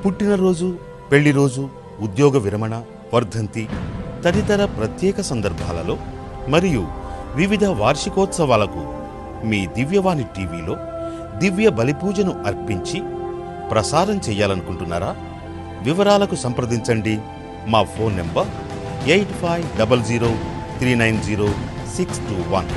పుట్టినరోజు, పెళ్లిరోజు, ఉద్యోగ విరమణ, వర్ధంతి తదితర ప్రత్యేక సందర్భాలలో మరియు వివిధ వార్షికోత్సవాలకు మీ దివ్యవాణి టీవీలో దివ్య బలిపూజను అర్పించి ప్రసారం చేయాలనుకుంటున్నారా? వివరాలకు సంప్రదించండి. మా ఫోన్ నెంబర్ 8500390621.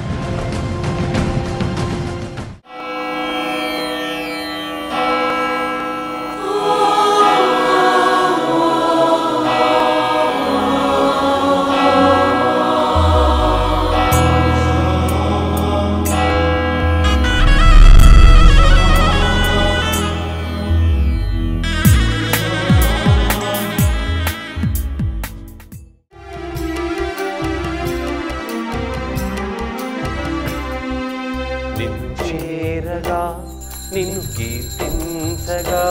నిన్ను కీర్తించగా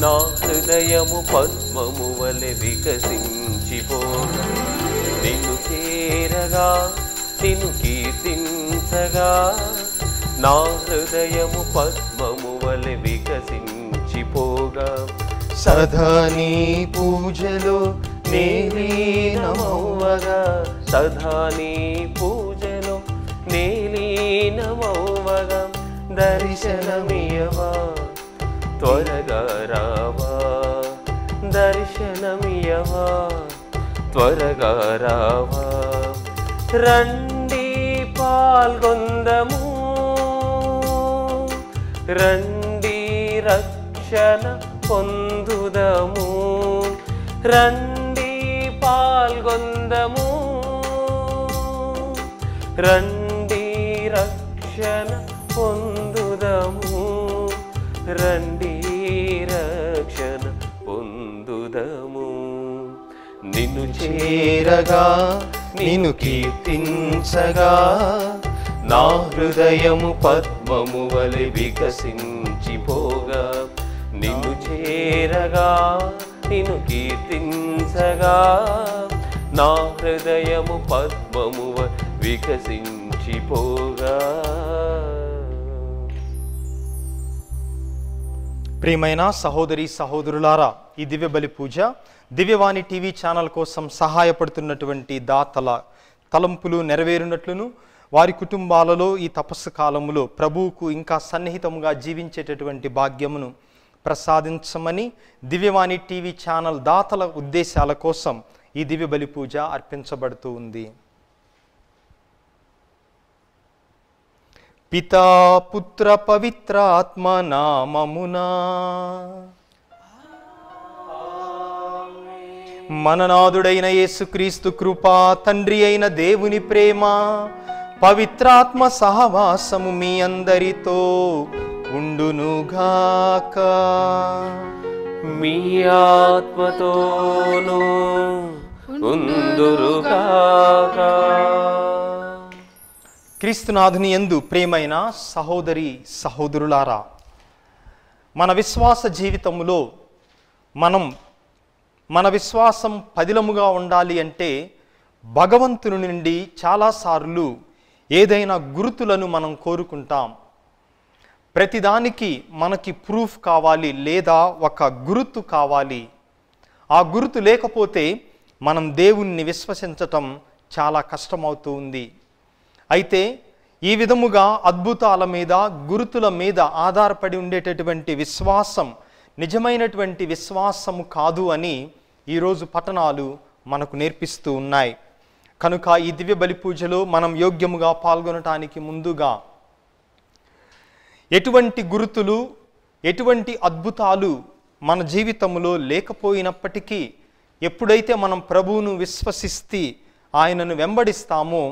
నా హృదయము పద్మము వలె వికసించిపోగా, నిన్ను చేరగా నిన్ను కీర్తించగా నా హృదయము పద్మము వలె వికసించిపోగా, సదా నీ పూజలో నేలీనమవ్వగా, సదా నీ పూజలో నేలీనమవ్వగా, దర్శనమియవా త్వరగా రావా, దర్శనమియవా త్వరగా రావా, రండి పాల్గొందము, రండి రక్షణ పొందుదము, రండి పాల్గొందము, రండి రక్షణ పొందుదము, రండి రక్షణ పొందుదము. నిన్ను చేరగా నిన్ను కీర్తించగా నా హృదయము పద్మము వలె వికసించిపోగా, నిన్ను చేరగా నిన్ను కీర్తించగా నా హృదయము పద్మము వలె వికసించిపోగా. ప్రియమైన సహోదరి సహోదరులారా, ఈ దివ్య బలి పూజ దివ్యవాణి టీవీ ఛానల్ కోసం సహాయపడుతున్నటువంటి దాతల తలంపులు నెరవేరునట్లును, వారి కుటుంబాలలో ఈ తపస్సు కాలములో ప్రభువుకు ఇంకా సన్నిహితముగా జీవించేటటువంటి భాగ్యమును ప్రసాదించమని దివ్యవాణి టీవీ ఛానల్ దాతల ఉద్దేశాల కోసం ఈ దివ్య బలి పూజ అర్పించబడుతూ ఉంది. పితా పుత్ర పవిత్ర ఆత్మ నామమునా. మననాథుడైన యేసుక్రీస్తు కృపా, తండ్రి అయిన దేవుని ప్రేమ, పవిత్రాత్మ సహవాసము మీ అందరితో ఉండునుగాక. మీ ఆత్మతోనూ ఉందురుగాక. క్రీస్తునాథుని యందు ప్రియమైన సహోదరి సహోదరులారా, మన విశ్వాస జీవితములో మన విశ్వాసం పదిలముగా ఉండాలి అంటే భగవంతుని నుండి చాలాసార్లు ఏదైనా గుర్తులను మనం కోరుకుంటాం. ప్రతిదానికి మనకి ప్రూఫ్ కావాలి లేదా ఒక గుర్తు కావాలి. ఆ గుర్తు లేకపోతే మనం దేవుణ్ణి విశ్వసించటం చాలా కష్టమవుతూ ఉంది. అయితే ఈ విధముగా అద్భుతాల మీద, గురుతుల మీద ఆధారపడి ఉండేటటువంటి విశ్వాసం నిజమైనటువంటి విశ్వాసము కాదు అని ఈరోజు పఠనాలు మనకు నేర్పిస్తూ ఉన్నాయి. కనుక ఈ దివ్య బలి పూజలో మనం యోగ్యముగా పాల్గొనటానికి ముందుగా ఎటువంటి గురుతులు, ఎటువంటి అద్భుతాలు మన జీవితంలో లేకపోయినప్పటికీ ఎప్పుడైతే మనం ప్రభువును విశ్వసిస్తూ ఆయనను వెంబడిస్తామో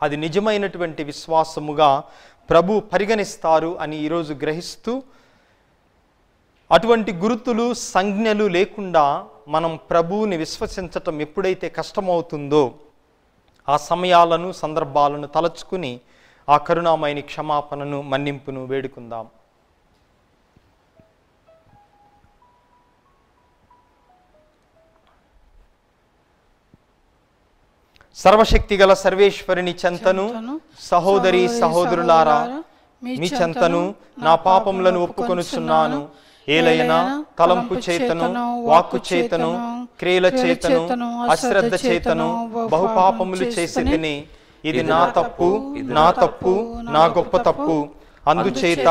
అది నిజమైనటువంటి విశ్వాసముగా ప్రభు పరిగణిస్తారు అని ఈరోజు గ్రహిస్తూ, అటువంటి గుర్తులు సంజ్ఞలు లేకుండా మనం ప్రభువుని విశ్వసించటం ఎప్పుడైతే కష్టమవుతుందో ఆ సమయాలను, సందర్భాలను తలచుకుని ఆ కరుణామయుని క్షమాపణను, మన్నింపును వేడుకుందాం. సర్వశక్తి గల సర్వేశ్వరుని చెంతను, సహోదరి సహోదరులారా, మీ చెంతను నా పాపములను ఒప్పుకొనుచున్నాను. ఏలైనా తలంపు చేతను, వాక్కు చేతను, క్రియల చేతను, అశ్రద్ధ చేతను బహుపాపములు చేసి తిని, ఇది నా తప్పు, నా తప్పు, నా గొప్ప తప్పు. అందుచేత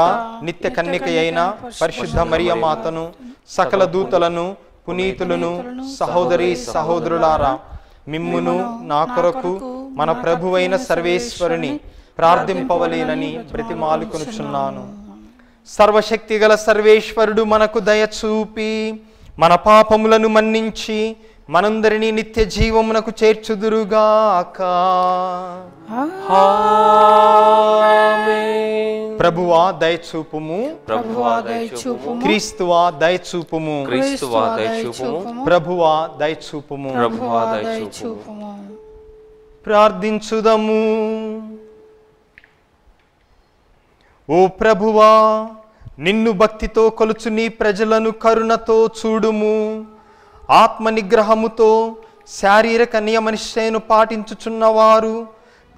నిత్య కన్యక అయిన పరిశుద్ధ మరియ మాతను, సకల దూతలను, పునీతులను, సహోదరి సహోదరులారా, మిమ్మును నా కొరకు మన ప్రభువైన సర్వేశ్వరుని ప్రార్థింపవలేనని బ్రతిమాలుకొనుచున్నాను. సర్వశక్తిగల సర్వేశ్వరుడు మనకు దయ చూపి మన పాపములను మన్నించి మనందరినీ నిత్య జీవమునకు చేర్చుదురుగాక. ఆమేన్. ప్రభువా దయచూపుము, ప్రభువా దయచూపుము, క్రీస్తువా దయచూపుము, క్రీస్తువా దయచూపుము, ప్రభువా దయచూపుము. ప్రభువా దయచూపుము. ప్రార్థించుదము. ఓ ప్రభువా, నిన్ను భక్తితో కొలుచు నీ ప్రజలను కరుణతో చూడుము. ఆత్మ నిగ్రహముతో శారీరక నియమనిశ్చయను పాటించుచున్నవారు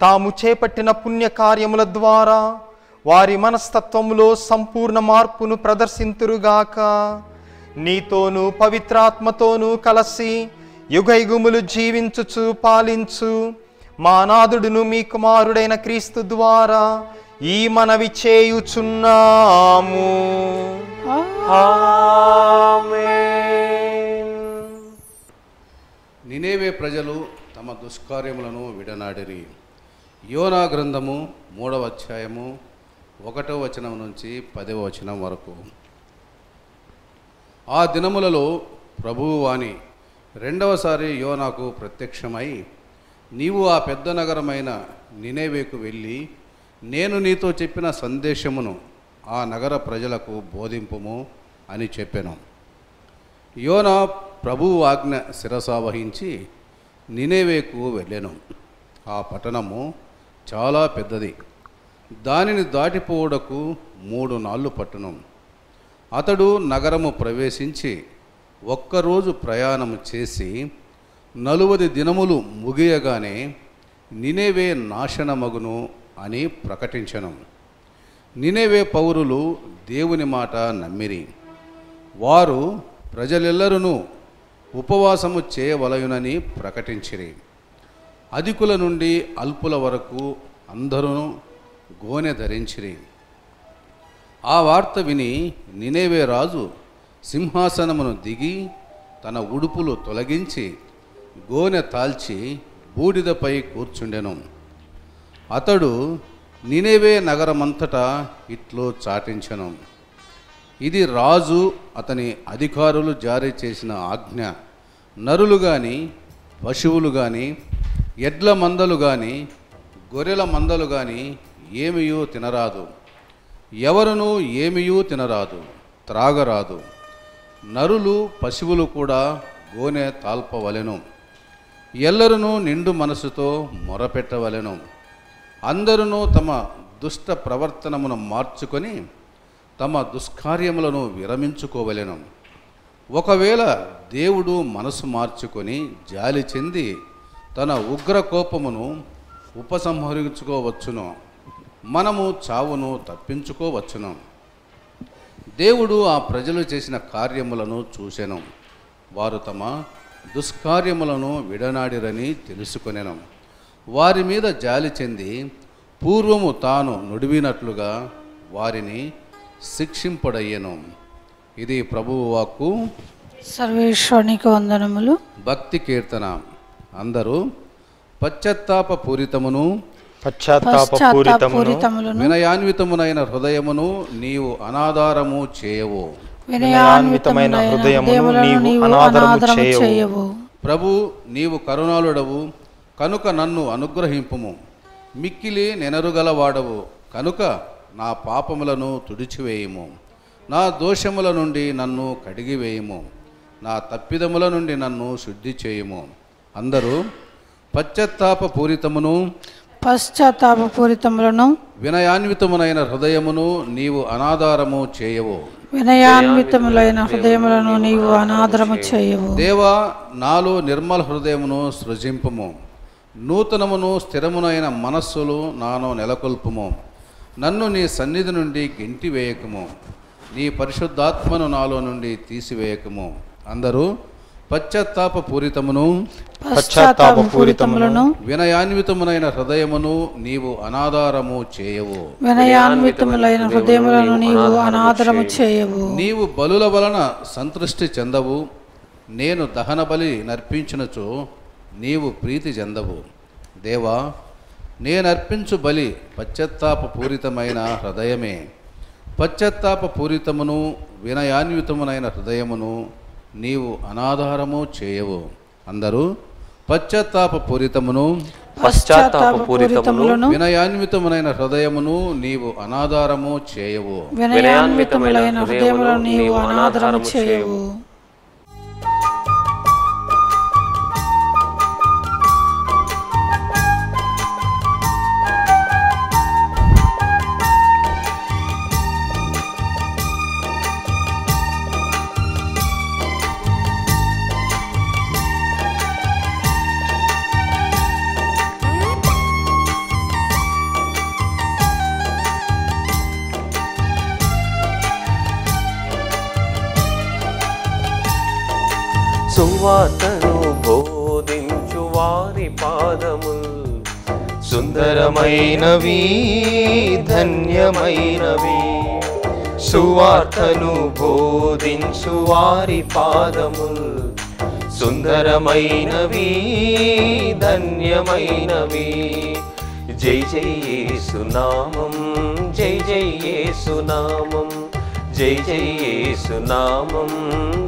తాము చేపట్టిన పుణ్యకార్యముల ద్వారా వారి మనస్తత్వములో సంపూర్ణ మార్పును ప్రదర్శింతురుగాక. నీతోనూ పవిత్రాత్మతోనూ కలసి యుగయుగములు జీవించుచు పాలించు మా నాథుడును మీ కుమారుడైన క్రీస్తు ద్వారా ఈ మనవి చేయుచున్నాము. ఆమేన్. నినేవే ప్రజలు తమ దుష్కార్యములను విడనాడిరి. యోనా గ్రంథము 3వ అధ్యాయము 1వ వచనం నుంచి 10వ వచనం వరకు. ఆ దినములలో ప్రభువు వాణి రెండవసారి యోనాకు ప్రత్యక్షమై, నీవు ఆ పెద్ద నగరమైన నినేవేకు వెళ్ళి నేను నీతో చెప్పిన సందేశమును ఆ నగర ప్రజలకు బోధింపుము అని చెప్పెను. యోనా ప్రభువు ఆజ్ఞ శిరసావహించి నినేవేకు వెళ్ళెను. ఆ పట్టణము చాలా పెద్దది, దానిని దాటిపోవుటకు 3 నాళ్ళు పట్టును. అతడు నగరము ప్రవేశించి ఒక్కరోజు ప్రయాణము చేసి 40 దినములు ముగియగానే నినేవే నాశనమగును అని ప్రకటించెను. నినేవే పౌరులు దేవుని మాట నమ్మిరి. వారు ప్రజలెల్లరూ ఉపవాసము చేయవలయునని ప్రకటించిరి. అధికుల నుండి అల్పుల వరకు అందరూ గోనె ధరించిరి. ఆ వార్త విని నినేవే రాజు సింహాసనమును దిగి తన ఉడుపులు తొలగించి గోనె తాల్చి బూడిదపై కూర్చుండెను. అతడు నినేవే నగరమంతటా ఇట్లు చాటించెను, ఇది రాజు అతని అధికారులు జారీ చేసిన ఆజ్ఞ. నరులు గాని, పశువులు గాని, ఎడ్ల మందలు గాని, గొర్రెల మందలు గాని ఏమియూ తినరాదు. ఎవరునూ ఏమియూ తినరాదు, త్రాగరాదు. నరులు పశువులు కూడా గోనె తాల్పవలెను. ఎల్లరునూ నిండు మనసుతో మొరపెట్టవలెను. అందరూ తమ దుష్ట ప్రవర్తనమును మార్చుకొని తమ దుష్కార్యములను విరమించుకోవలెను. ఒకవేళ దేవుడు మనసు మార్చుకొని జాలి చెంది తన ఉగ్ర కోపమును ఉపసంహరించుకోవచ్చును, మనము చావును తప్పించుకోవచ్చును. దేవుడు ఆ ప్రజలు చేసిన కార్యములను చూసెను. వారు తమ దుష్కార్యములను విడనాడిరని తెలుసుకొనెను. వారి మీద జాలి చెంది పూర్వము తాను నుడివినట్లుగా వారిని శిక్షింపడయ్యెను. ఇది ప్రభువు వాక్కు. సర్వేశ్వరునికి వందనములు. భక్తి కీర్తన. అందరూ పశ్చాత్తాపపూరితమును పశ్చాత్తాపపూరితములను వినయాన్వితమునైన హృదయమును నీవు అనాధారము చేయవు. వినయాన్వితమైన హృదయమును నీవు అనాదరము చేయవు. ప్రభు, నీవు కరుణాళుడవు కనుక నన్ను అనుగ్రహింపుము. మిక్కిలి నెనరుగలవాడవు కనుక నా పాపములను తుడిచివేయుము. నా దోషముల నుండి నన్ను కడిగివేయుము. నా తప్పిదముల నుండి నన్ను శుద్ధి చేయుము. అందరూ పశ్చాత్తాపపూరితములను వినయాన్వితమునైన హృదయమును నీవు అనాధారము చేయవు. వినయాన్వితములైన హృదయములను నీవు అనాదరము చేయవు. దేవా, నాలో నిర్మల హృదయమును సృజింపుము. నూతనమును స్థిరమునైన మనస్సులు నాలో నెలకొల్పుము. నన్ను నీ సన్నిధి నుండి గెంటివేయకుము. నీ పరిశుద్ధాత్మను నాలో నుండి తీసివేయకము. అందరూ పశ్చాత్తాపపూరితమును పశ్చాత్తాపపూరితములను వినయాన్వితమునైన హృదయమును నీవు అనాధారము చేయవు. వినయాన్వితములైన హృదయములను నీవు అనాదరము చేయవు. నీవు బలుల వలన సంతృష్టి చెందవు. నేను దహన బలి నర్పించినచో నీవు ప్రీతి చెందవు. దేవా, నేనర్పించు బలి పశ్చాత్తాపపూరితమైన హృదయమే. పశ్చాత్తాపపూరితమును వినయాన్వితమునైన హృదయమును నీవు అనాధారము చేయవు. అందరూ పశ్చాత్తాపపూరితమును పశ్చాత్తాపపూరితములను వినయాన్వితమునైన హృదయమును నీవు అనాధారము చేయవు. వినయాన్వితములైన హృదయములను నీవు అనాదరము చేయవు. సువార్తను బోధించు వారి పాదముల్ సుందరమైనవి, ధన్యమైనవి. సువార్తను బోధించు వారి పాదముల్ సుందరమైనవి, ధన్యమైనవి. జై జై యేసునామం, జై జై యేసునామం, జై జై యేసునామం,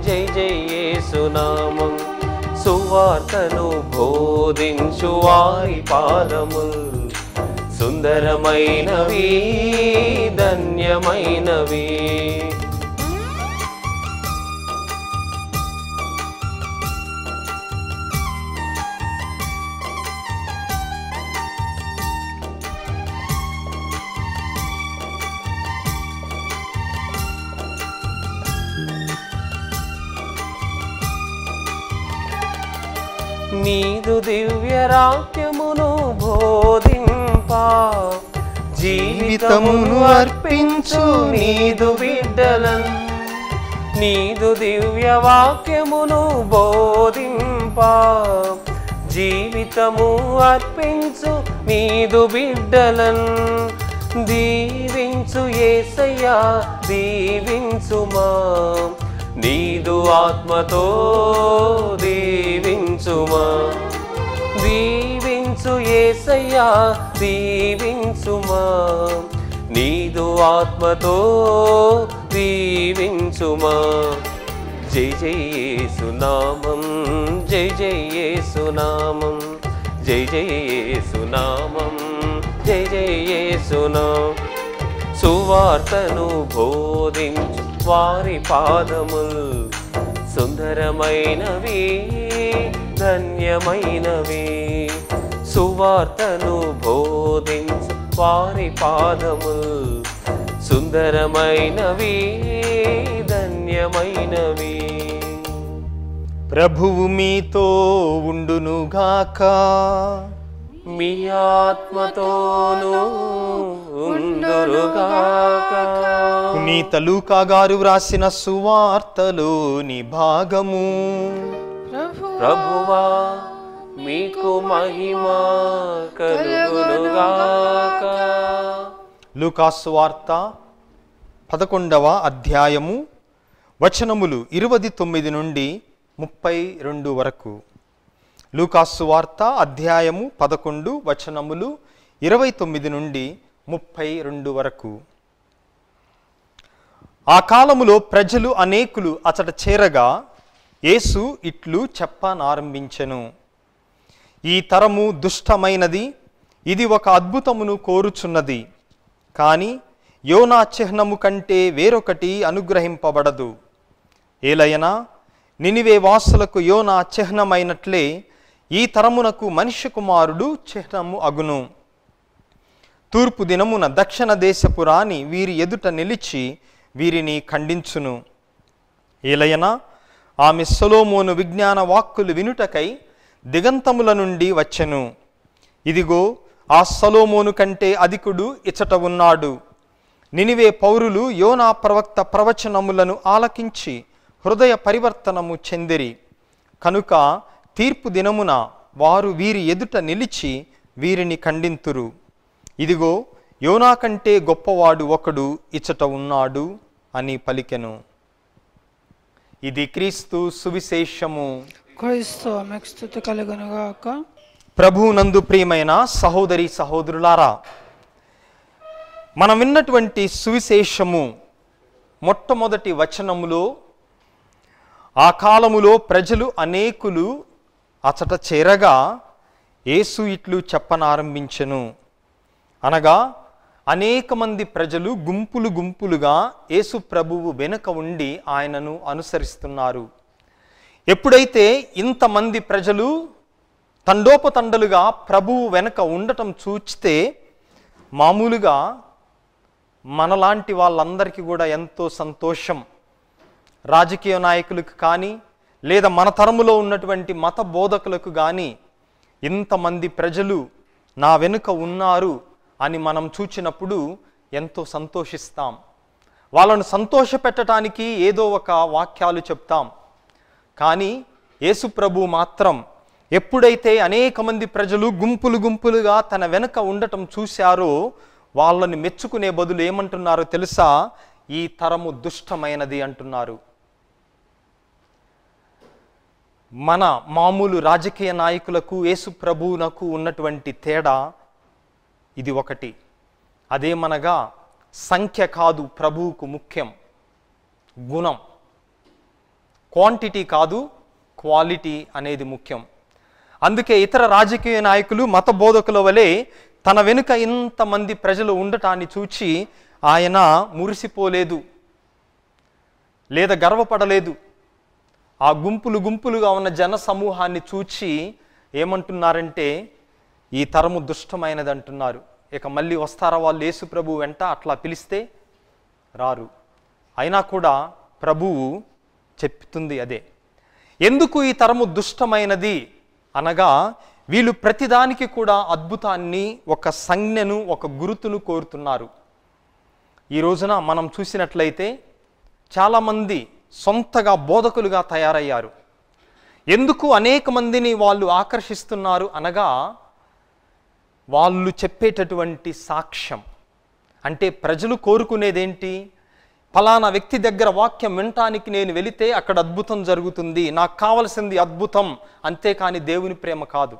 జై జై యేసునామం. సువార్తను బోధించు వారి పాదముల్ సుందరమైనవి, ధన్యమైనవి. నీదు దివ్య రాజ్యమును బోధింప జీవితమును అర్పించు నీదు బిడ్డలన్. నీదు దివ్య వాక్యమును బోధింప జీవితము అర్పించు నీదు బిడ్డలన్. దీవించు యేసయ్యా, దీవించుమా, నీదు ఆత్మతో దీవించుమా. దీవించు యేసయ్యా, దీవించుమా, నీదు ఆత్మతో దీవించుమా. జై జై యేసునామం, జై జై యేసునామం, జై జై యేసునామం, జై జై యేసునామం. సువార్తను బోధించు వారి పాదముల్ సుందరమైనవి, ధన్యమైనవి. సువార్తను బోధించు వారి పాదముల్ సుందరమైనవి, ధన్యమైనవి. ప్రభువు మీతో ఉండునుగాక, మీ ఆత్మతోనూ ఉండునుగాక. పునీత లూకా గారు వ్రాసిన సువార్తలోని భాగము. ప్రభువా, మీకు మహిమ కలుగునుగాక. లూకా సువార్త 11వ అధ్యాయము వచనములు 29 నుండి 32 వరకు. లూకా సువార్త అధ్యాయము 11 వచనములు 29 నుండి 32 వరకు. ఆ కాలములో ప్రజలు అనేకులు అచట చేరగా యేసు ఇట్లు చెప్పనారంభించెను. ఈ తరము దుష్టమైనది, ఇది ఒక అద్భుతమును కోరుచున్నది. కానీ యోనా చిహ్నము కంటే వేరొకటి అనుగ్రహింపబడదు. ఏలయనా నినివే వాసులకు యోనా చిహ్నమైనట్లే ఈ తరమునకు మనిషి కుమారుడు చిహ్నము అగును. తూర్పు దినమున దక్షిణ దేశపు రాణి వీరి ఎదుట నిలిచి వీరిని ఖండించును. ఏలయనా ఆమె సొలొమోను విజ్ఞాన వాక్కులు వినుటకై దిగంతముల నుండి వచ్చెను. ఇదిగో, ఆ సొలొమోను కంటే అధికుడు ఇచ్చట ఉన్నాడు. నినివే పౌరులు యోనా ప్రవక్త ప్రవచనములను ఆలకించి హృదయ పరివర్తనము చెందిరి. కనుక తీర్పు దినమున వారు వీరి ఎదుట నిలిచి వీరిని ఖండింతురు. ఇదిగో, యోనా కంటే గొప్పవాడు ఒకడు ఇచ్చట ఉన్నాడు అని పలికెను. ఇది క్రీస్తు సువిశేషము. క్రీస్తు ఆమెకు స్తుతి కలుగునుగాక. ప్రభువునందు ప్రియమైన సహోదరి సహోదరులారా, మనం విన్నటువంటి సువిశేషము మొట్టమొదటి వచనములో ఆ కాలములో ప్రజలు అనేకులు అచట చేరగా యేసు ఇట్లు చెప్పనారంభించెను. అనగా అనేక మంది ప్రజలు గుంపులు గుంపులుగా యేసు ప్రభువు వెనుక ఉండి ఆయనను అనుసరిస్తున్నారు. ఎప్పుడైతే ఇంతమంది ప్రజలు తండోపతండలుగా ప్రభువు వెనుక ఉండటం చూస్తే మామూలుగా మనలాంటి వాళ్ళందరికీ కూడా ఎంతో సంతోషం. రాజకీయ నాయకులకు కానీ లేదా మన తరములో ఉన్నటువంటి మత బోధకులకు కానీ ఇంతమంది ప్రజలు నా వెనుక ఉన్నారు అని మనం చూచినప్పుడు ఎంతో సంతోషిస్తాం. వాళ్ళను సంతోషపెట్టడానికి ఏదో ఒక వాక్యాలు చెప్తాం. కానీ యేసు ప్రభు మాత్రం ఎప్పుడైతే అనేక మంది ప్రజలు గుంపులు గుంపులుగా తన వెనుక ఉండటం చూశారో వాళ్ళని మెచ్చుకునే బదులు ఏమంటున్నారో తెలుసా? ఈ తరము దుష్టమైనది అంటున్నారు. మన మామూలు రాజకీయ నాయకులకు యేసు ప్రభువునకు ఉన్నటువంటి తేడా ఇది ఒకటి. అదేమనగా సంఖ్య కాదు ప్రభువుకు ముఖ్యం, గుణం. క్వాంటిటీ కాదు, క్వాలిటీ అనేది ముఖ్యం. అందుకే ఇతర రాజకీయ నాయకులు మత బోధకుల వలె తన వెనుక ఇంతమంది ప్రజలు ఉండటాన్ని చూచి ఆయన మురిసిపోలేదు లేదా గర్వపడలేదు. ఆ గుంపులు గుంపులుగా ఉన్న జన సమూహాన్ని చూచి ఏమంటున్నారంటే ఈ తరము దుష్టమైనది అంటున్నారు. ఇక మళ్ళీ వస్తారా వాళ్ళు యేసు ప్రభు వెంట? అట్లా పిలిస్తే రారు. అయినా కూడా ప్రభువు చెప్తుంది అదే. ఎందుకు ఈ తరము దుష్టమైనది అనగా వీళ్ళు ప్రతిదానికి కూడా అద్భుతాన్ని, ఒక సంజ్ఞను, ఒక గురుతును కోరుతున్నారు. ఈ రోజున మనం చూసినట్లయితే చాలామంది సొంతగా బోధకులుగా తయారయ్యారు. ఎందుకు అనేక మందిని వాళ్ళు ఆకర్షిస్తున్నారు అనగా వాళ్ళు చెప్పేటటువంటి సాక్ష్యం. అంటే ప్రజలు కోరుకునేదేంటి? ఫలానా వ్యక్తి దగ్గర వాక్యం వినటానికి నేను వెళితే అక్కడ అద్భుతం జరుగుతుంది, నాకు కావలసింది అద్భుతం, అంతేకాని దేవుని ప్రేమ కాదు.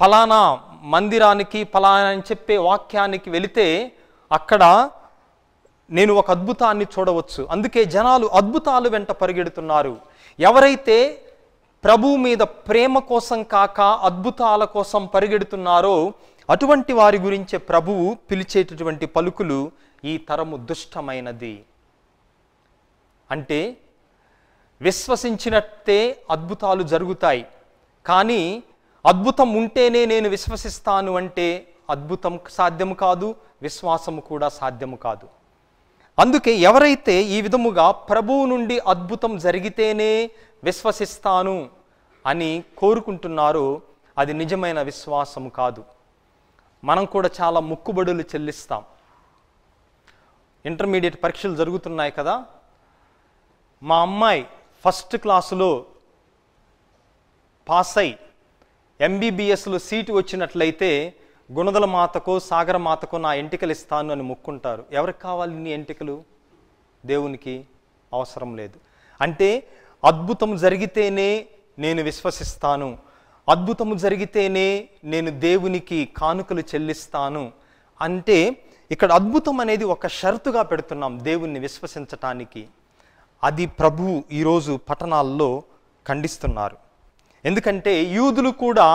ఫలానా మందిరానికి, ఫలానా అని చెప్పే వాక్యానికి వెళితే అక్కడ నేను ఒక అద్భుతాన్ని చూడవచ్చు. అందుకే జనాలు అద్భుతాలు వెంట పరిగెడుతున్నారు. ఎవరైతే ప్రభువు మీద ప్రేమ కోసం కాక అద్భుతాల కోసం పరిగెడుతున్నారో అటువంటి వారి గురించే ప్రభువు పిలిచేటటువంటి పలుకులు ఈ తరము దుష్టమైనది. అంటే విశ్వసించినట్టే అద్భుతాలు జరుగుతాయి, కానీ అద్భుతం ఉంటేనే నేను విశ్వసిస్తాను అంటే అద్భుతం సాధ్యము కాదు, విశ్వాసము కూడా సాధ్యము కాదు. అందుకే ఎవరైతే ఈ విధముగా ప్రభువు నుండి అద్భుతం జరిగితేనే విశ్వసిస్తాను అని కోరుకుంటున్నారో అది నిజమైన విశ్వాసము కాదు. మనం కూడా చాలా మొక్కుబడులు చెల్లిస్తాం. ఇంటర్మీడియట్ పరీక్షలు జరుగుతున్నాయి కదా, మా అమ్మాయి ఫస్ట్ క్లాసులో పాస్ అయి ఎంబీబీఎస్లో సీటు వచ్చినట్లయితే గుణదల మాతకో సాగర మాతకో నా ఎంటికలు ఇస్తాను అని మొక్కుంటారు. ఎవరికి కావాలి నీ ఎంటికలు? దేవునికి అవసరం లేదు. అంటే అద్భుతం జరిగితేనే నేను విశ్వసిస్తాను, అద్భుతము జరిగితేనే నేను దేవునికి కానుకలు చెల్లిస్తాను అంటే ఇక్కడ అద్భుతం అనేది ఒక షరతుగా పెడుతున్నాం దేవుణ్ణి విశ్వసించటానికి. అది ప్రభువు ఈరోజు పట్టణాల్లో ఖండిస్తున్నారు. ఎందుకంటే యూదులు కూడా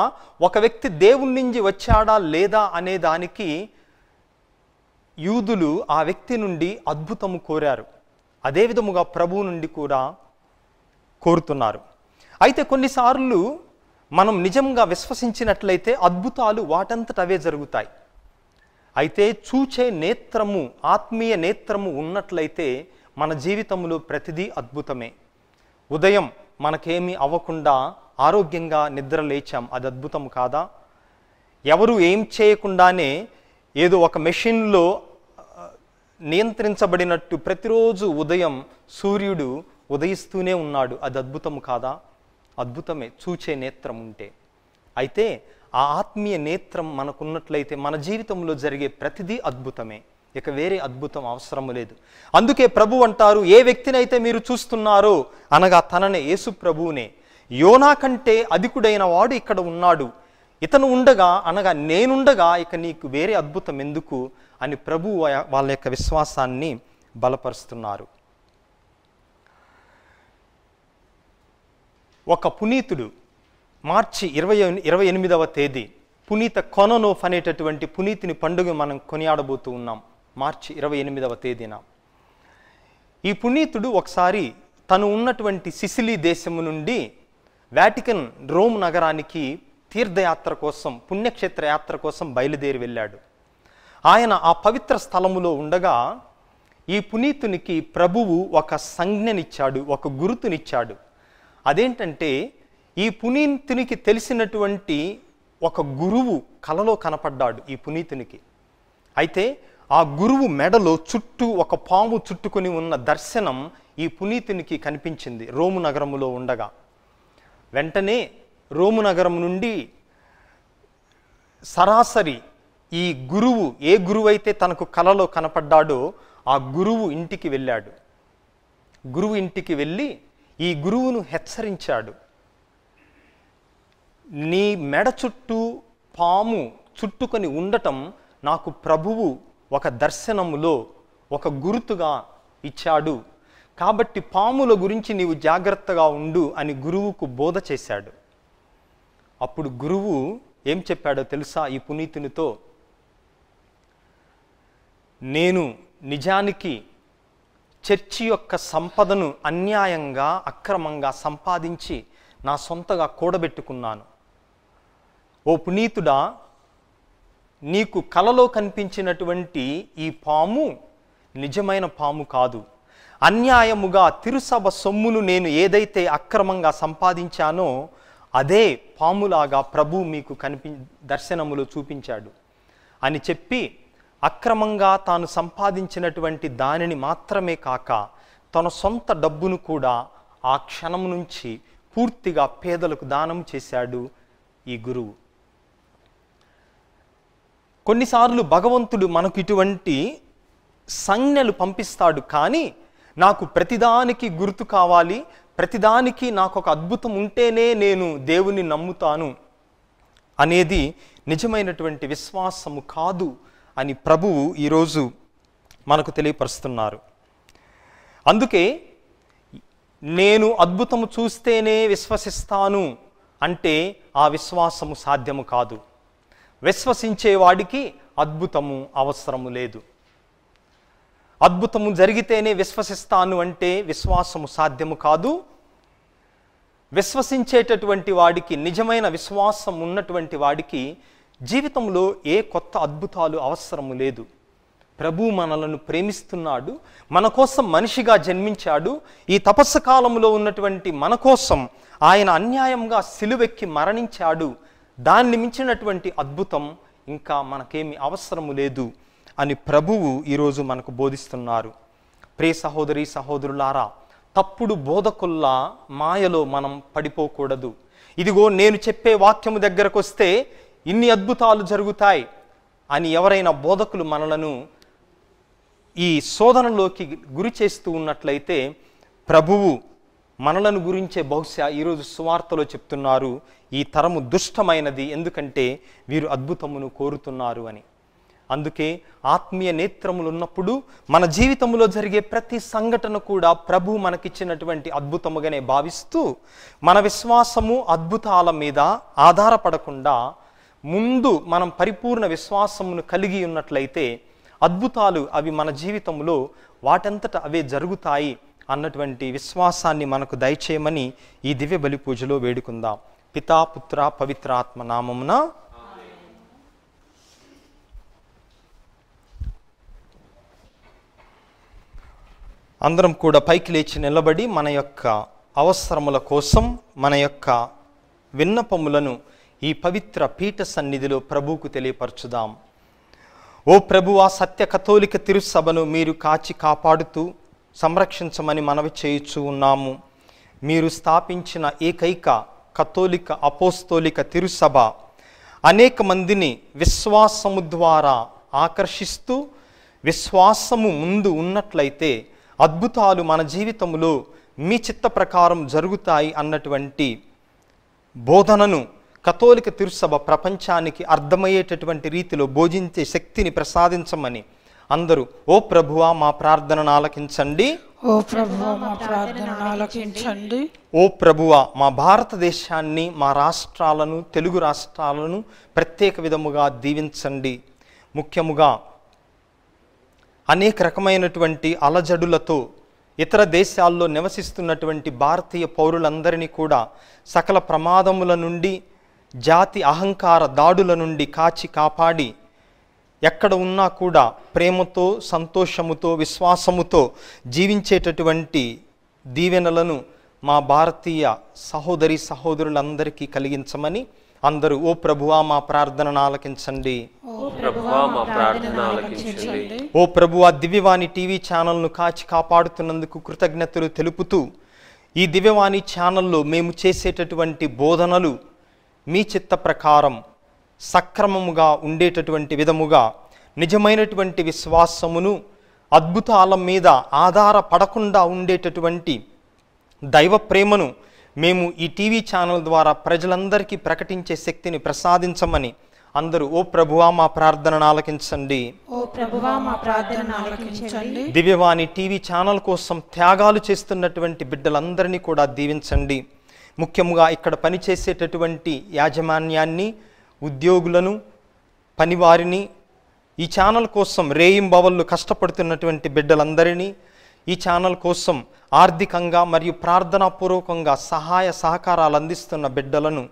ఒక వ్యక్తి దేవుని నుంచి వచ్చాడా లేదా అనే దానికి యూదులు ఆ వ్యక్తి నుండి అద్భుతము కోరారు. అదే విధముగా ప్రభువు నుండి కూడా కోరుతున్నారు. అయితే కొన్నిసార్లు మనం నిజంగా విశ్వసించినట్లయితే అద్భుతాలు వాటంతట అవే జరుగుతాయి. అయితే చూచే నేత్రము, ఆత్మీయ నేత్రము ఉన్నట్లయితే మన జీవితంలో ప్రతిదీ అద్భుతమే. ఉదయం మనకేమీ అవ్వకుండా ఆరోగ్యంగా నిద్ర లేచాం, అది అద్భుతం కాదా? ఎవరు ఏం చేయకుండానే ఏదో ఒక మెషిన్లో నియంత్రించబడినట్టు ప్రతిరోజు ఉదయం సూర్యుడు ఉదయిస్తూనే ఉన్నాడు. అది అద్భుతము కాదా? అద్భుతమే, చూచే నేత్రం ఉంటే. అయితే ఆ ఆత్మీయ నేత్రం మనకున్నట్లయితే మన జీవితంలో జరిగే ప్రతిదీ అద్భుతమే, ఇక వేరే అద్భుతం అవసరము లేదు. అందుకే ప్రభు అంటారు, ఏ వ్యక్తినైతే మీరు చూస్తున్నారో అనగా తననే, యేసు ప్రభువునే, యోనా కంటే అధికుడైన వాడు ఇక్కడ ఉన్నాడు, ఇతను ఉండగా అనగా నేనుండగా ఇక నీకు వేరే అద్భుతం ఎందుకు అని ప్రభు వాళ్ళ యొక్క విశ్వాసాన్ని బలపరుస్తున్నారు. ఒక పునీతుడు మార్చి 28వ తేదీ పునీత కొననోఫ్ అనేటటువంటి పునీతిని పండుగ మనం కొనియాడబోతూ ఉన్నాం. మార్చి 28వ తేదీన ఈ పునీతుడు ఒకసారి తను ఉన్నటువంటి సిసిలీ దేశము నుండి వాటికన్ రోమ్ నగరానికి తీర్థయాత్ర కోసం, పుణ్యక్షేత్ర యాత్ర కోసం బయలుదేరి వెళ్ళాడు. ఆయన ఆ పవిత్ర స్థలములో ఉండగా ఈ పునీతునికి ప్రభువు ఒక సంజ్ఞనిచ్చాడు, ఒక గుర్తునిచ్చాడు. అదేంటంటే ఈ పునీతునికి తెలిసినటువంటి ఒక గురువు కలలో కనపడ్డాడు ఈ పునీతునికి. అయితే ఆ గురువు మెడలో చుట్టూ ఒక పాము చుట్టుకొని ఉన్న దర్శనం ఈ పునీతునికి కనిపించింది రోము నగరములో ఉండగా. వెంటనే రోము నగరం నుండి సరాసరి ఈ గురువు, ఏ గురువు అయితే తనకు కలలో కనపడ్డాడో ఆ గురువు ఇంటికి వెళ్ళాడు. గురువు ఇంటికి వెళ్ళి ఈ గురువును హెచ్చరించాడు. నీ మెడ చుట్టూ పాము చుట్టుకొని ఉండటం నాకు ప్రభువు ఒక దర్శనములో ఒక గుర్తుగా ఇచ్చాడు, కాబట్టి పాముల గురించి నీవు జాగ్రత్తగా ఉండు అని గురువుకు బోధ చేశాడు. అప్పుడు గురువు ఏం చెప్పాడో తెలుసా ఈ పునీతునితో? నేను నిజానికి చర్చి యొక్క సంపదను అన్యాయంగా, అక్రమంగా సంపాదించి నా సొంతగా కూడబెట్టుకున్నాను. ఓ పునీతుడా, నీకు కలలో కనిపించినటువంటి ఈ పాము నిజమైన పాము కాదు. అన్యాయముగా తిరుసభ సొమ్మును నేను ఏదైతే అక్రమంగా సంపాదించానో అదే పాములాగా ప్రభు మీకు దర్శనములో చూపించాడు అని చెప్పి, అక్రమంగా తాను సంపాదించినటువంటి దానిని మాత్రమే కాక తన సొంత డబ్బును కూడా ఆ క్షణం నుంచి పూర్తిగా పేదలకు దానం చేశాడు ఈ గురువు. కొన్నిసార్లు భగవంతుడు మనకు ఇటువంటి సంజ్ఞలు పంపిస్తాడు, కానీ నాకు ప్రతిదానికి గుర్తు కావాలి, ప్రతిదానికి నాకు ఒక అద్భుతం ఉంటేనే నేను దేవుని నమ్ముతాను అనేది నిజమైనటువంటి విశ్వాసము కాదు అని ప్రభువు ఈరోజు మనకు తెలియపరుస్తున్నారు. అందుకే నేను అద్భుతము చూస్తేనే విశ్వసిస్తాను అంటే ఆ విశ్వాసము సాధ్యము కాదు. విశ్వసించేవాడికి అద్భుతము అవసరము లేదు. అద్భుతము జరిగితేనే విశ్వసిస్తాను అంటే విశ్వాసము సాధ్యము కాదు. విశ్వసించేటటువంటి వాడికి, నిజమైన విశ్వాసం ఉన్నటువంటి వాడికి జీవితంలో ఏ కొత్త అద్భుతాలు అవసరము లేదు. ప్రభు మనలను ప్రేమిస్తున్నాడు, మన కోసం మనిషిగా జన్మించాడు. ఈ తపస్సు కాలంలో ఉన్నటువంటి మన కోసం ఆయన అన్యాయంగా సిలువెక్కి మరణించాడు. దాన్ని మించినటువంటి అద్భుతం ఇంకా మనకేమి అవసరము లేదు అని ప్రభువు ఈరోజు మనకు బోధిస్తున్నారు. ప్రియ సహోదరి సహోదరులారా, తప్పుడు బోధకుల్లా మాయలో మనం పడిపోకూడదు. ఇదిగో నేను చెప్పే వాక్యము దగ్గరకు వస్తే ఇన్ని అద్భుతాలు జరుగుతాయి అని ఎవరైనా బోధకులు మనలను ఈ శోధనలోకి గురి చేస్తూ ఉన్నట్లయితే ప్రభువు మనలను గురించే బహుశా ఈరోజు సువార్తలో చెప్తున్నారు, ఈ తరము దుష్టమైనది, ఎందుకంటే వీరు అద్భుతమును కోరుతున్నారు అని. అందుకే ఆత్మీయ నేత్రములు ఉన్నప్పుడు మన జీవితంలో జరిగే ప్రతి సంఘటన కూడా ప్రభు మనకిచ్చినటువంటి అద్భుతముగానే భావిస్తూ మన విశ్వాసము అద్భుతాల మీద ఆధారపడకుండా ముందు మనం పరిపూర్ణ విశ్వాసమును కలిగి ఉన్నట్లయితే అద్భుతాలు అవి మన జీవితంలో వాటంతట అవే జరుగుతాయి అన్నటువంటి విశ్వాసాన్ని మనకు దయచేయమని ఈ దివ్య బలి పూజలో వేడుకుందాం. పితా పుత్ర పవిత్రాత్మ నామమున. అందరం కూడా పైకి లేచి నిలబడి మన యొక్క అవసరముల కోసం మన యొక్క విన్నపములను ఈ పవిత్ర పీఠ సన్నిధిలో ప్రభువుకు తెలియపరచుదాం. ఓ ప్రభువా, సత్య కథోలిక తిరుసభను మీరు కాచి కాపాడుతూ సంరక్షించమని మనవి చేయుచూ ఉన్నాము. మీరు స్థాపించిన ఏకైక కథోలిక అపోస్తోలిక తిరుసభ అనేక మందిని విశ్వాసము ద్వారా ఆకర్షిస్తూ, విశ్వాసము ముందు ఉన్నట్లయితే అద్భుతాలు మన జీవితంలో మీ చిత్త ప్రకారం జరుగుతాయి అన్నటువంటి బోధనను కథోలిక తిరుసభ ప్రపంచానికి అర్థమయ్యేటటువంటి రీతిలో బోధించే శక్తిని ప్రసాదించమని అందరూ ఓ ప్రభువా మా ప్రార్థనను ఆలకించండి. ఓ ప్రభువా మా ప్రార్థనను ఆలకించండి. ఓ ప్రభువా మా భారతదేశాన్ని, మా రాష్ట్రాలను, తెలుగు రాష్ట్రాలను ప్రత్యేక విధముగా దీవించండి. ముఖ్యముగా అనేక రకమైనటువంటి అలజడులతో ఇతర దేశాల్లో నివసిస్తున్నటువంటి భారతీయ పౌరులందరినీ కూడా సకల ప్రమాదముల నుండి, జాతి అహంకార దాడుల నుండి కాచి కాపాడి ఎక్కడ ఉన్నా కూడా ప్రేమతో, సంతోషముతో, విశ్వాసముతో జీవించేటటువంటి దీవెనలను మా భారతీయ సహోదరి సహోదరులందరికీ కలిగించమని అందరూ ఓ ప్రభువా మా ప్రార్థనను ఆలకించండి. ప్రభువా మా ప్రార్థన ఆలకించండి. ఓ ప్రభువా, దివ్యవాణి టీవీ ఛానల్ను కాచి కాపాడుతున్నందుకు కృతజ్ఞతలు తెలుపుతూ, ఈ దివ్యవాణి ఛానల్లో మేము చేసేటటువంటి బోధనలు మీ చిత్త ప్రకారం సక్రమముగా ఉండేటటువంటి విధముగా నిజమైనటువంటి విశ్వాసమును, అద్భుతాల మీద ఆధారపడకుండా ఉండేటటువంటి దైవ ప్రేమను మేము ఈ టీవీ ఛానల్ ద్వారా ప్రజలందరికీ ప్రకటించే శక్తిని ప్రసాదించమని అందరూ ఓ ప్రభువా మా ప్రార్థనను ఆలకించండి. ఓ ప్రభువా మా ప్రార్థనను ఆలకించండి. దివ్యవాణి టీవీ ఛానల్ కోసం త్యాగాలు చేస్తున్నటువంటి బిడ్డలందరినీ కూడా దీవించండి. ముఖ్యంగా ఇక్కడ పనిచేసేటటువంటి యాజమాన్యాన్ని, ఉద్యోగులను, పనివారిని, ఈ ఛానల్ కోసం రేయింబవళ్ళు కష్టపడుతున్నటువంటి బిడ్డలందరినీ, ఈ ఛానల్ కోసం ఆర్థికంగా మరియు ప్రార్థనాపూర్వకంగా సహాయ సహకారాలు అందిస్తున్న బిడ్డలను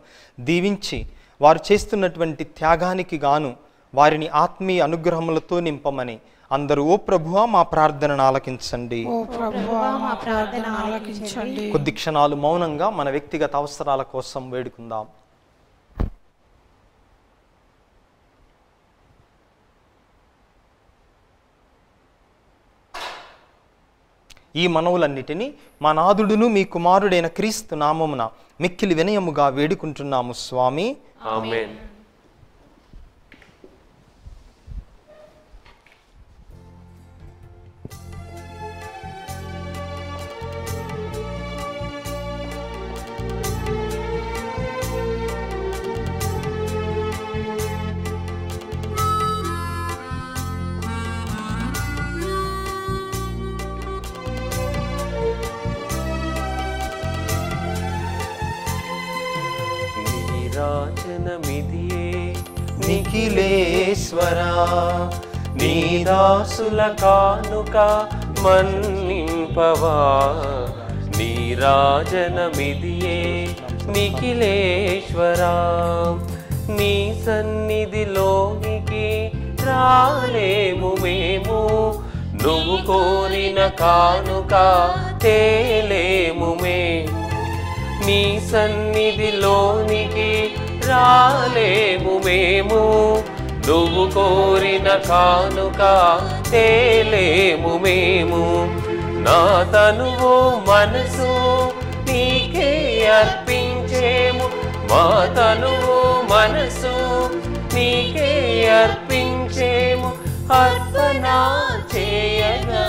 దీవించి వారు చేస్తున్నటువంటి త్యాగానికి గాను వారిని ఆత్మీయ అనుగ్రహములతో నింపమని అందరూ ఓ ప్రభువా మా ప్రార్థనను ఆలకించండి. ఓ ప్రభువా మా ప్రార్థనను ఆలకించండి. కొద్ది క్షణాలు మౌనంగా మన వ్యక్తిగత అవసరాల కోసం వేడుకుందాం. ఈ మనవులన్నిటినీ మా నాథుడును మీ కుమారుడైన క్రీస్తు నామమున మిక్కిలి వినయముగా వేడుకుంటున్నాము స్వామి. ఆమేన్. నీరాజనమిదియే నిఖిలేశ్వరా, నీ దాసుల కానుక మన్నింపవా. నీరాజనమిదియే నిఖిలేశ్వరా, నీ సన్నిధిలోనికి రాలేము మేము. నువ్వు కోరిన కానుక తేలేము మేము. నీ సన్నిధిలోనికి రాలేము మేము. నువ్వు కోరిన కానుక తేలేము మేము. నా తనువు మనసు నీకే అర్పించేము. మా తనువు మనసు నీకే అర్పించేము. అర్పణ చేయగా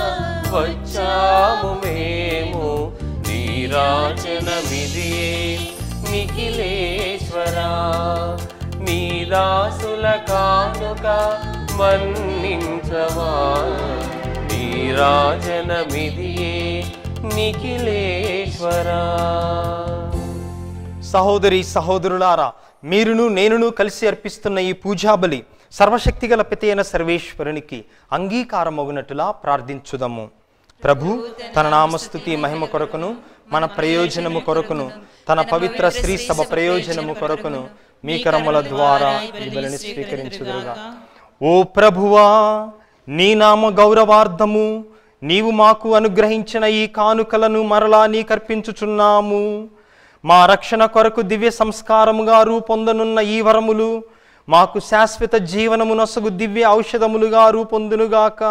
వచ్చాము మేము. నీరాజనమిదియే నిఖిలేశ్వరా, నీ దాసుల కానుక మన్నించవా. నీరాజనమిదియే నిఖిలేశ్వరా. సహోదరి సహోదరులారా, మీరును నేనును కలిసి అర్పిస్తున్న ఈ పూజాబలి సర్వశక్తిగల పితైన సర్వేశ్వరునికి అంగీకారమగునట్టులా ప్రార్థించుదము. ప్రభు తన నామస్తుతి మహిమ కొరకును, మన ప్రయోజనము కొరకును, తన పవిత్ర శ్రీ సభ ప్రయోజనము కొరకును మీ కరముల ద్వారా ఈ బలిని స్వీకరించుదురుగా. ఓ ప్రభువా, నీ నామ గౌరవార్థము నీవు మాకు అనుగ్రహించిన ఈ కానుకలను మరలా నీకర్పించుచున్నాము. మా రక్షణ కొరకు దివ్య సంస్కారముగా రూపొందనున్న ఈ వరములు మాకు శాశ్వత జీవనము నొసగు దివ్య ఔషధములుగా రూపొందునుగాక.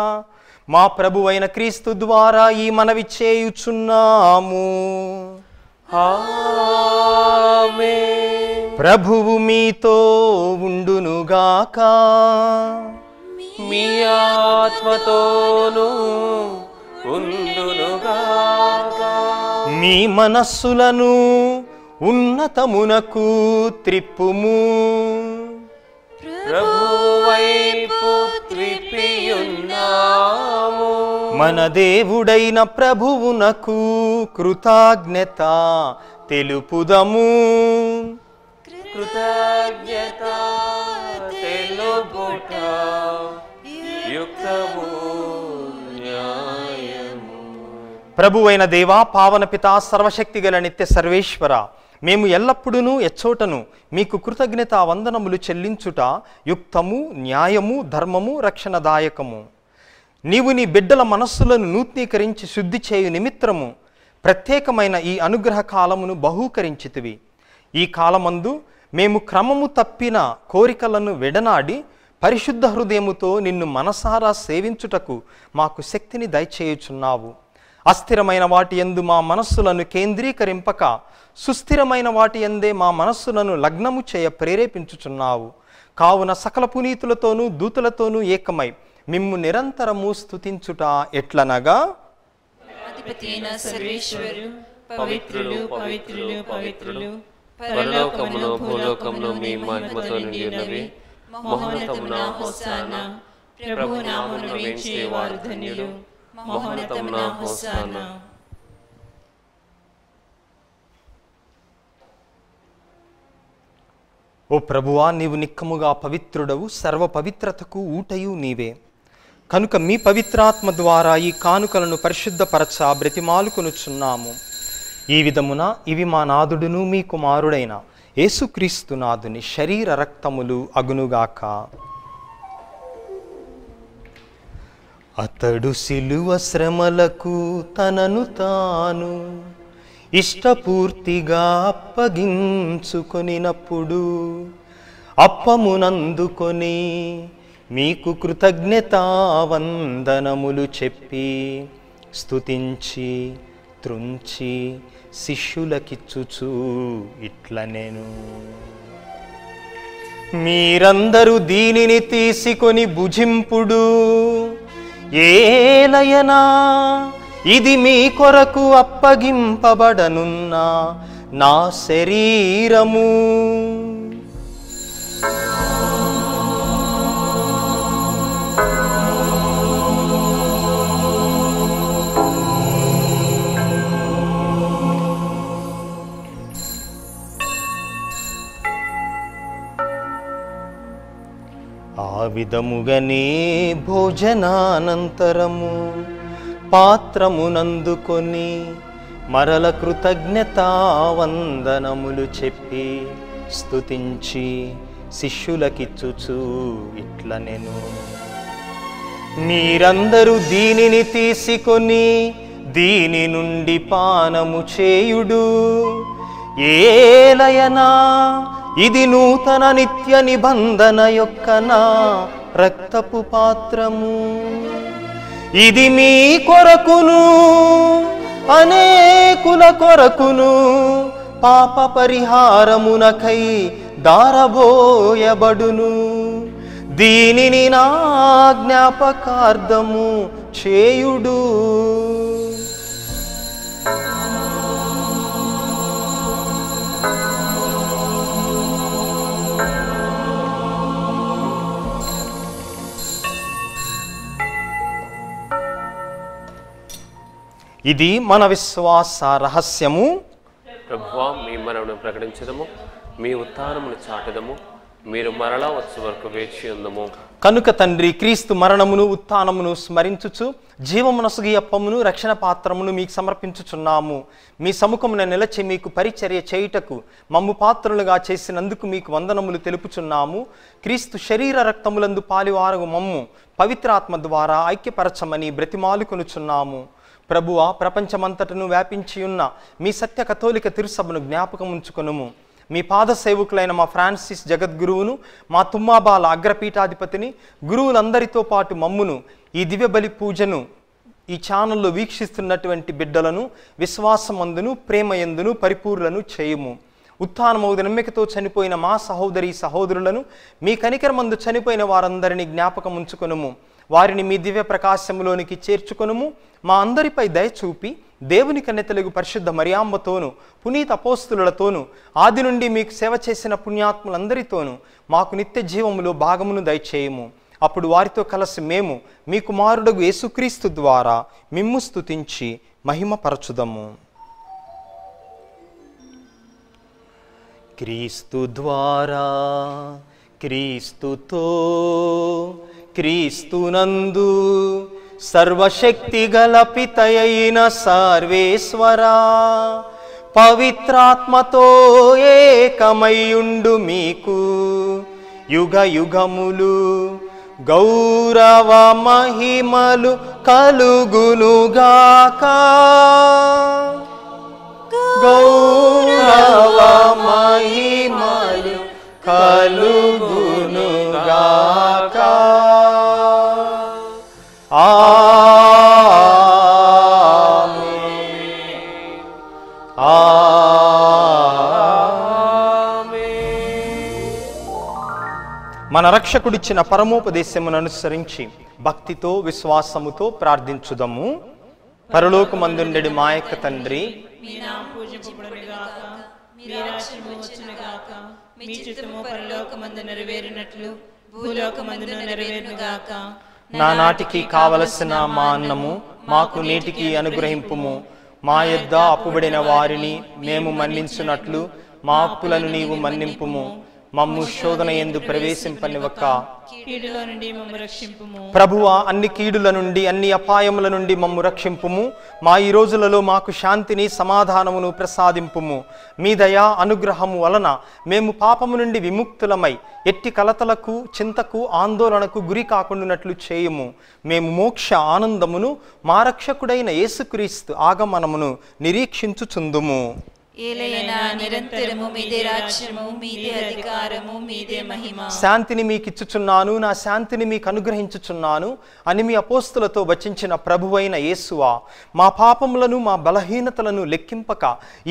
మా ప్రభువైన క్రీస్తు ద్వారా ఈ మనవి చేయుచున్నాము. ఆమేన్. ప్రభువు మీతో ఉండునుగాక. మీ ఆత్మతోనూ ఉండునుగాక. మీ మనస్సులను ఉన్నతమునకు త్రిప్పుము. ప్రభువు వైపు త్రిప్పియున్నాము. మన దేవుడైన ప్రభువునకు కృతజ్ఞత తెలుపుదము. కృతజ్ఞత తెలుపుట యుక్తము న్యాయము. ప్రభువైన దేవా, పావన పితా, సర్వశక్తి గల నిత్య సర్వేశ్వర, మేము ఎల్లప్పుడూ ఎచ్చోటను మీకు కృతజ్ఞత వందనములు చెల్లించుట యుక్తము, న్యాయము, ధర్మము, రక్షణదాయకము. నీవు నీ బిడ్డల మనస్సులను నూతనీకరించి శుద్ధి చేయు నిమిత్తము ప్రత్యేకమైన ఈ అనుగ్రహ కాలమును బహూకరించితివి. ఈ కాలమందు మేము క్రమము తప్పిన కోరికలను విడనాడి పరిశుద్ధ హృదయముతో నిన్ను మనసారా సేవించుటకు మాకు శక్తిని దయచేయుచున్నావు. అస్థిరమైన వాటి యందు మా మనస్సులను కేంద్రీకరింపక సుస్థిరమైన వాటి యందే మా మనస్సులను లగ్నము చేయ ప్రేరేపించుచున్నావు. కావున సకల పునీతులతోనూ దూతలతోనూ ఏకమై మిమ్ము నిరంతరము స్తుతించుట ఎట్లనగా, అధిపతియైన సర్వేశ్వరు పవిత్రులు పవిత్రులు పవిత్రులు, పరలోకమును భూలోకమును మీ మహిమతో నిండినవి. మహోన్నతమున హోసానా, ప్రభువు నామమున వేంచేవారు ధన్యులు. మహోన్నతమున హోసానా. ఓ ప్రభువా, నీవు నిక్కముగా పవిత్రుడవు, సర్వ పవిత్రతకు ఊటయు నీవే. కనుక మీ పవిత్రాత్మ ద్వారా ఈ కానుకలను పరిశుద్ధపరచ బ్రతిమాలుకొనుచున్నాము. ఈ విధమున ఇవి మా నాథుడును మీ కుమారుడైన యేసుక్రీస్తు నాథుని శరీర రక్తములు అగునుగాక. అతడు శిలువ శ్రమలకు తనను తాను ఇష్టపూర్తిగా అప్పగించుకొనినప్పుడు అప్పమునందుకొని మీకు కృతజ్ఞతావందనములు చెప్పి స్తుతించి త్రుంచి శిష్యులకిచ్చుచు ఇట్లనెను, మీరందరూ దీనిని తీసుకొని భుజింపుడు. ఏలయనా ఇది మీ కొరకు అప్పగింపబడనున్న నా శరీరము. ఆ విధముగానే భోజనానంతరము పాత్రమునందుకొని మరల కృతజ్ఞతావందనములు చెప్పి స్తుతించి శిష్యులకిచ్చుచు ఇట్లనెను, మీరందరూ దీనిని తీసుకొని దీని నుండి పానము చేయుడు. ఏలయనా ఇది నూతన నిత్య నిబంధన యొక్క నా రక్తపు పాత్రము. ఇది మీ కొరకును అనేకుల కొరకును పాప పరిహారమునకై దారబోయబడును. దీనిని నా జ్ఞాపకార్థము చేయుడు. ఇది మన విశ్వాస రహస్యము. ప్రభువా, మీ మరణమును ప్రకటించదము, మీ ఉత్థానమును చాటదము, మీరు మరలా వచ్చే వరకు వేచి ఉందము. కనుక తండ్రి, క్రీస్తు మరణమును ఉత్థానమును స్మరించుచు జీవమునసుగి అప్పమును రక్షణ పాత్రమును మీకు సమర్పించుచున్నాము. మీ సముఖమున నిలచి మీకు పరిచర్య చేయుటకు మమ్ము పాత్రులుగా చేసినందుకు మీకు వందనములు తెలుపుచున్నాము. క్రీస్తు శరీర రక్తములందు పాలివారగు మమ్ము పవిత్రాత్మ ద్వారా ఐక్యపరచమని బ్రతిమాలుకొనుచున్నాము. ప్రభువా, ప్రపంచమంతటను వ్యాపించి ఉన్న మీ సత్య కథోలిక తిరుసభను జ్ఞాపకం ఉంచుకొనుము. మీ పాద సేవకులైన మా ఫ్రాన్సిస్ జగద్గురువును, మా తుమ్మాబాల అగ్రపీఠాధిపతిని, గురువులందరితో పాటు మమ్మును ఈ దివ్య బలి పూజను ఈ ఛానల్లో వీక్షిస్తున్నటువంటి బిడ్డలను విశ్వాసమందును ప్రేమయందును పరిపూర్ణను చేయుము. ఉత్థానమౌదు నమ్మికతో చనిపోయిన మా సహోదరి సహోదరులను, మీ కనికరమందు చనిపోయిన వారందరినీ జ్ఞాపకం ఉంచుకొనుము. వారిని మీ దివ్య ప్రకాశములోనికి చేర్చుకొనుము. మా అందరిపై దయ చూపి దేవుని కన్నెతలుగు పరిశుద్ధ మరియాంబతోను, పునీత అపోస్తులతోనూ, ఆది నుండి మీకు సేవ చేసిన పుణ్యాత్ములందరితోనూ మాకు నిత్య జీవములో భాగమును దయచేయము. అప్పుడు వారితో కలిసి మేము మీ కుమారుడగు యేసుక్రీస్తు ద్వారా మిమ్ము స్తుతించి మహిమపరచుదము. క్రీస్తు ద్వారా, క్రీస్తుతో, క్రీస్తునందు సర్వశక్తి గల పితయైన సర్వేశ్వరా, పవిత్రాత్మతో ఏకమయుండు మీకు యుగ యుగములు గౌరవ మహిమలు కలుగునుగాక. గౌరవ మహిమలు కలుగునుగాక. మన రక్షకుడిచ్చిన పరమోపదేశమును అనుసరించి భక్తితో విశ్వాసముతో ప్రార్థించుదము. పరలోకమందుండెడి మా యొక్క తండ్రి, మీ నామము పూజింపబడునుగాక, మీ రాజ్యము వచ్చునుగాక, మీ చిత్తము పరలోకమందు నెరవేరునట్లు భూలోకమందును నెరవేరునుగాక. నానాటికి కావలసిన మా అన్నము మాకు నేటికి అనుగ్రహింపుము. మా యొద్ద అప్పుబడిన వారిని మేము మన్నించున్నట్లు మా అప్పులను నీవు మన్నింపుము. మమ్ము శోధన యందు ప్రవేశింపనివ్వక కీడులో నుండి మమ్ము రక్షింపుము. ప్రభువా, అన్ని కీడుల నుండి అన్ని అపాయముల నుండి మమ్ము రక్షింపుము. మా ఈ రోజులలో మాకు శాంతిని సమాధానమును ప్రసాదింపుము. మీ దయా అనుగ్రహము వలన మేము పాపము నుండి విముక్తులమై ఎట్టి కలతలకు చింతకు ఆందోళనకు గురి కాకుండానట్లు చేయుము. మేము మోక్ష ఆనందమును మా రక్షకుడైన యేసుక్రీస్తు ఆగమనమును నిరీక్షించుచుందుము. ఏలైనా నిరంతరము మీదే రాజ్యము, మీదే అధికారము, మీదే మహిమ. శాంతిని మీకు ఇచ్చుచున్నాను, నా శాంతిని మీకు అనుగ్రహించుచున్నాను అని మీ అపోస్తులతో వచించిన ప్రభువైన యేసువా, మా పాపములను మా బలహీనతలను లెక్కింపక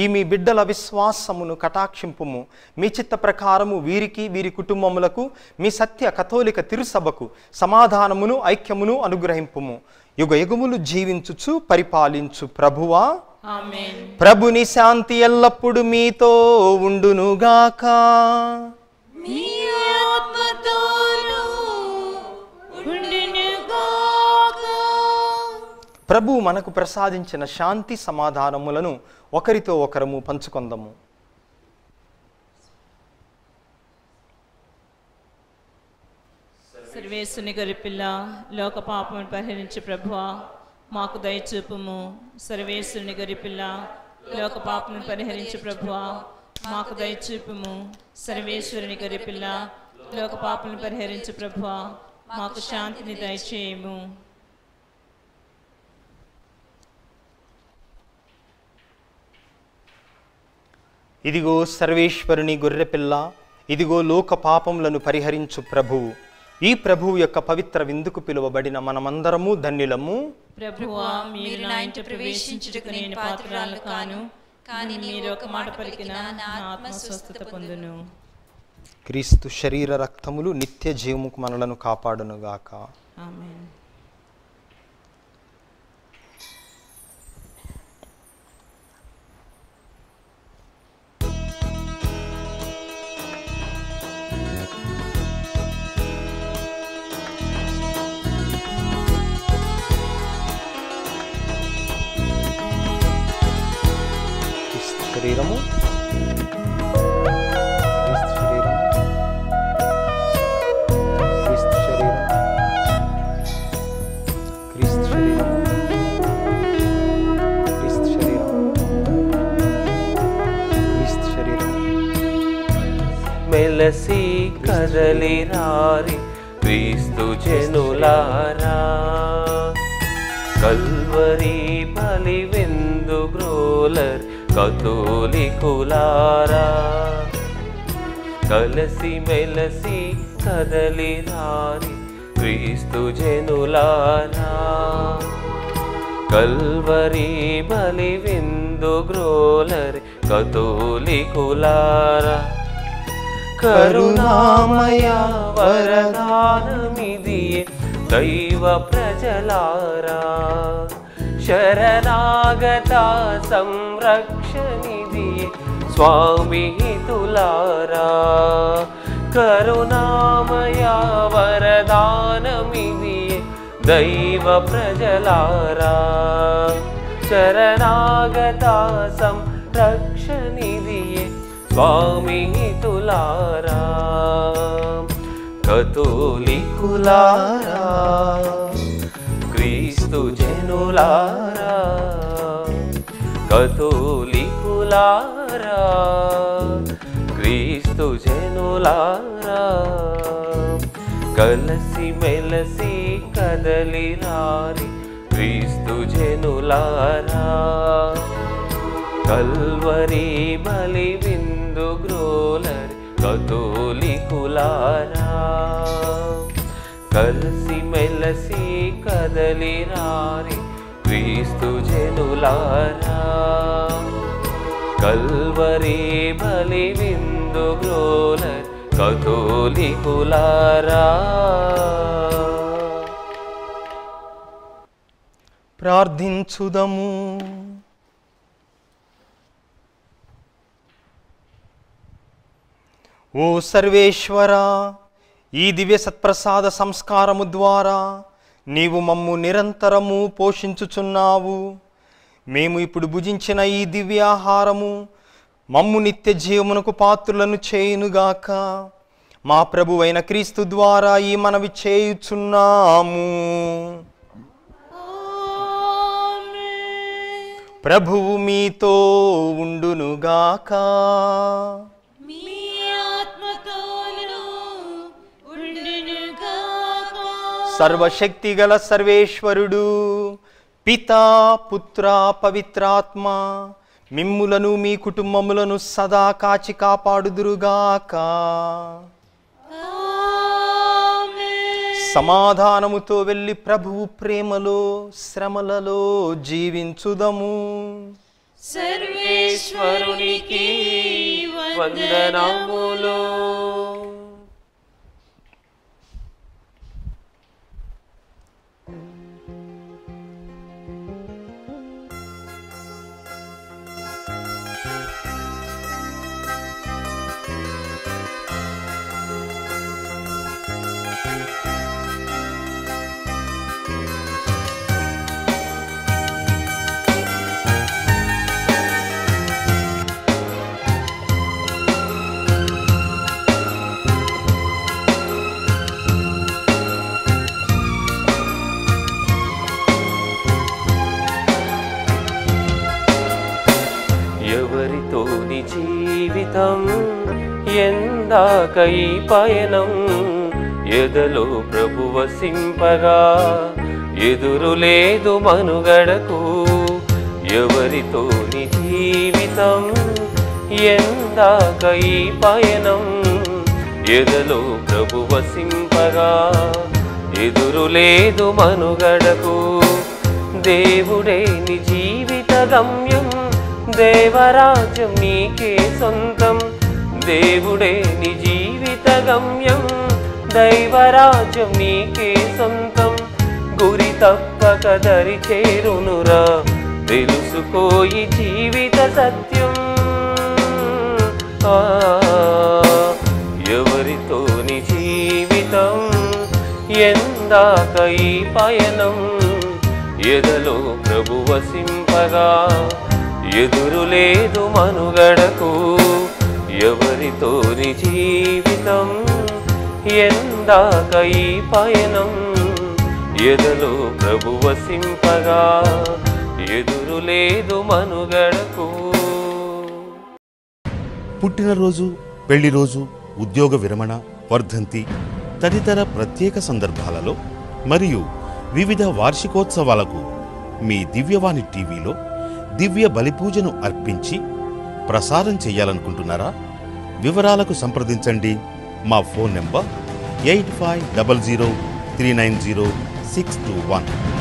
ఈ మీ బిడ్డల విశ్వాసమును కటాక్షింపుము. మీ చిత్త ప్రకారము వీరికి వీరి కుటుంబములకు మీ సత్య కథోలిక తిరుసభకు సమాధానమును ఐక్యమును అనుగ్రహింపుము. యుగ యుగములు జీవించుచు పరిపాలించు ప్రభువా, ఆమేన్. ప్రభుని శాంతి ఎల్లప్పుడు మీతో ఉండునుగాక. మీ ఆత్మతోనూ ఉండునుగాక. ప్రభు మనకు ప్రసాదించిన శాంతి సమాధానములను ఒకరితో ఒకరము పంచుకొందము. సర్వేశ్వరుని గరిపిల్ల, లోక పాపమును పరిహరించు ప్రభువా, మాకు దయచూపుము. సర్వేశ్వరుని గరిపిల్ల, లోక పాపమును పరిహరించు ప్రభువా, మాకు దయచూపుము. సర్వేశ్వరుని గరిపిల్ల, లోక పాపమును పరిహరించు ప్రభువా, మాకు శాంతిని దయచేయము. ఇదిగో సర్వేశ్వరుని గొర్రెపిల్ల, ఇదిగో లోక పాపములను పరిహరించు ప్రభువు. ఈ ప్రభువు యొక్క పవిత్ర విందుకు పిలువబడిన మనమందరము ధన్యులము. ప్రభువా, మీరు నా ఇంట ప్రవేశించుటకు నేను పాత్రురాలు కాను, కానీ మీరు ఒక మాట పలికిన నా ఆత్మ స్వస్థత పొందును. క్రీస్తు శరీర రక్తములు నిత్య జీవముకు మనలను కాపాడునుగాక. ఆమేన్. శరీరము, క్రీస్తు శరీరము, క్రీస్తు శరీరము, క్రీస్తు శరీరము, క్రీస్తు శరీరము, క్రీస్తు శరీరము. మెలసి కదలిరారి క్రీస్తు జనులారా, కల్వరి బలి విందు గ్రోలర్ కతోలికులారా, కలసి మెలసి కదలి రారి క్రీస్తు జనులారా. కల్వరి బలి విందు గ్రోలరి కతోలికులారా. కరుణామయ వరదానమిదియే దైవ ప్రజలారా. శరణాగత సంరక్షణిదియే స్వామి హితులారా. కరుణామయ వరదానమిదియే దైవ ప్రజలారా. శరణాగత సంరక్షణిదియే స్వామి హితులారా. కతోలికులారా, క్రీస్తు జనులారా. కతోలికులారా, క్రీస్తు జనులారా. కలసి మెలసి కదలి రారి క్రీస్తు జనులారా. కల్వరి బలి విందు గ్రోలరి కతోలికులారా. కలసి మెలసి కదలి రారి క్రీస్తు జనులారా. కల్వరి బలి విందు గ్రోలరి కతోలికులారా. ప్రార్థించుదము. ఓ సర్వేశ్వరా, ఈ దివ్య సత్ప్రసాద సంస్కారము ద్వారా నీవు మమ్ము నిరంతరము పోషించుచున్నావు. మేము ఇప్పుడు భుజించిన ఈ దివ్యాహారము మమ్ము నిత్య జీవమునకు పాత్రులను చేయునుగాక. మా ప్రభువైన క్రీస్తు ద్వారా ఈ మనవి చేయుచున్నాము. ప్రభువు మీతో ఉండునుగాక. సర్వశక్తిగల సర్వేశ్వరుడు పితా పుత్ర పవిత్రాత్మ మిమ్ములను మీ కుటుంబములను సదా కాచి కాపాడుదురుగాక. సమాధానముతో వెళ్ళి ప్రభువు ప్రేమలో శ్రమలలో జీవించుదము. సర్వేశ్వరునికి వందనములు. ఎవరితోని జీవితం ఎందాక ఈ పయనం ఎదలో ప్రభువ సింపగా ఎదురు లేదు మనుగడకు. ఎవరితోని జీవితం ఎందాక ఈ పయనం ఎదలో ప్రభువ సింపగా ఎదురు లేదు మనుగడకు. దేవుడే నీ జీవిత గమ్యం, దేవరాజ్యం నీకే సొంతం. దేవుడే నీ జీవిత గమ్యం, దైవరాజ్యం నీకే సొంతం. గురి తప్పక దరి చేరునురా, తెలుసుకోయి జీవిత సత్యం. ఎవరితోని జీవితం ఎందాక ఈ పయనం ఎదలో ప్రభువ సింపగా ఎదురు లేదు మనుగడకు. ఎవరితోని జీవితం ఎందాక ఈ పయనం ఎదలో ప్రభువ సింపగా ఎదురు లేదు మనుగడకు. పుట్టినరోజు, పెళ్లిరోజు, ఉద్యోగ విరమణ, వర్ధంతి తదితర ప్రత్యేక సందర్భాలలో మరియు వివిధ వార్షికోత్సవాలకు మీ దివ్యవాణి టీవీలో దివ్య బలిపూజను అర్పించి ప్రసారం చేయాలనుకుంటున్నారా? వివరాలకు సంప్రదించండి మా ఫోన్ నెంబర్ 8500390621.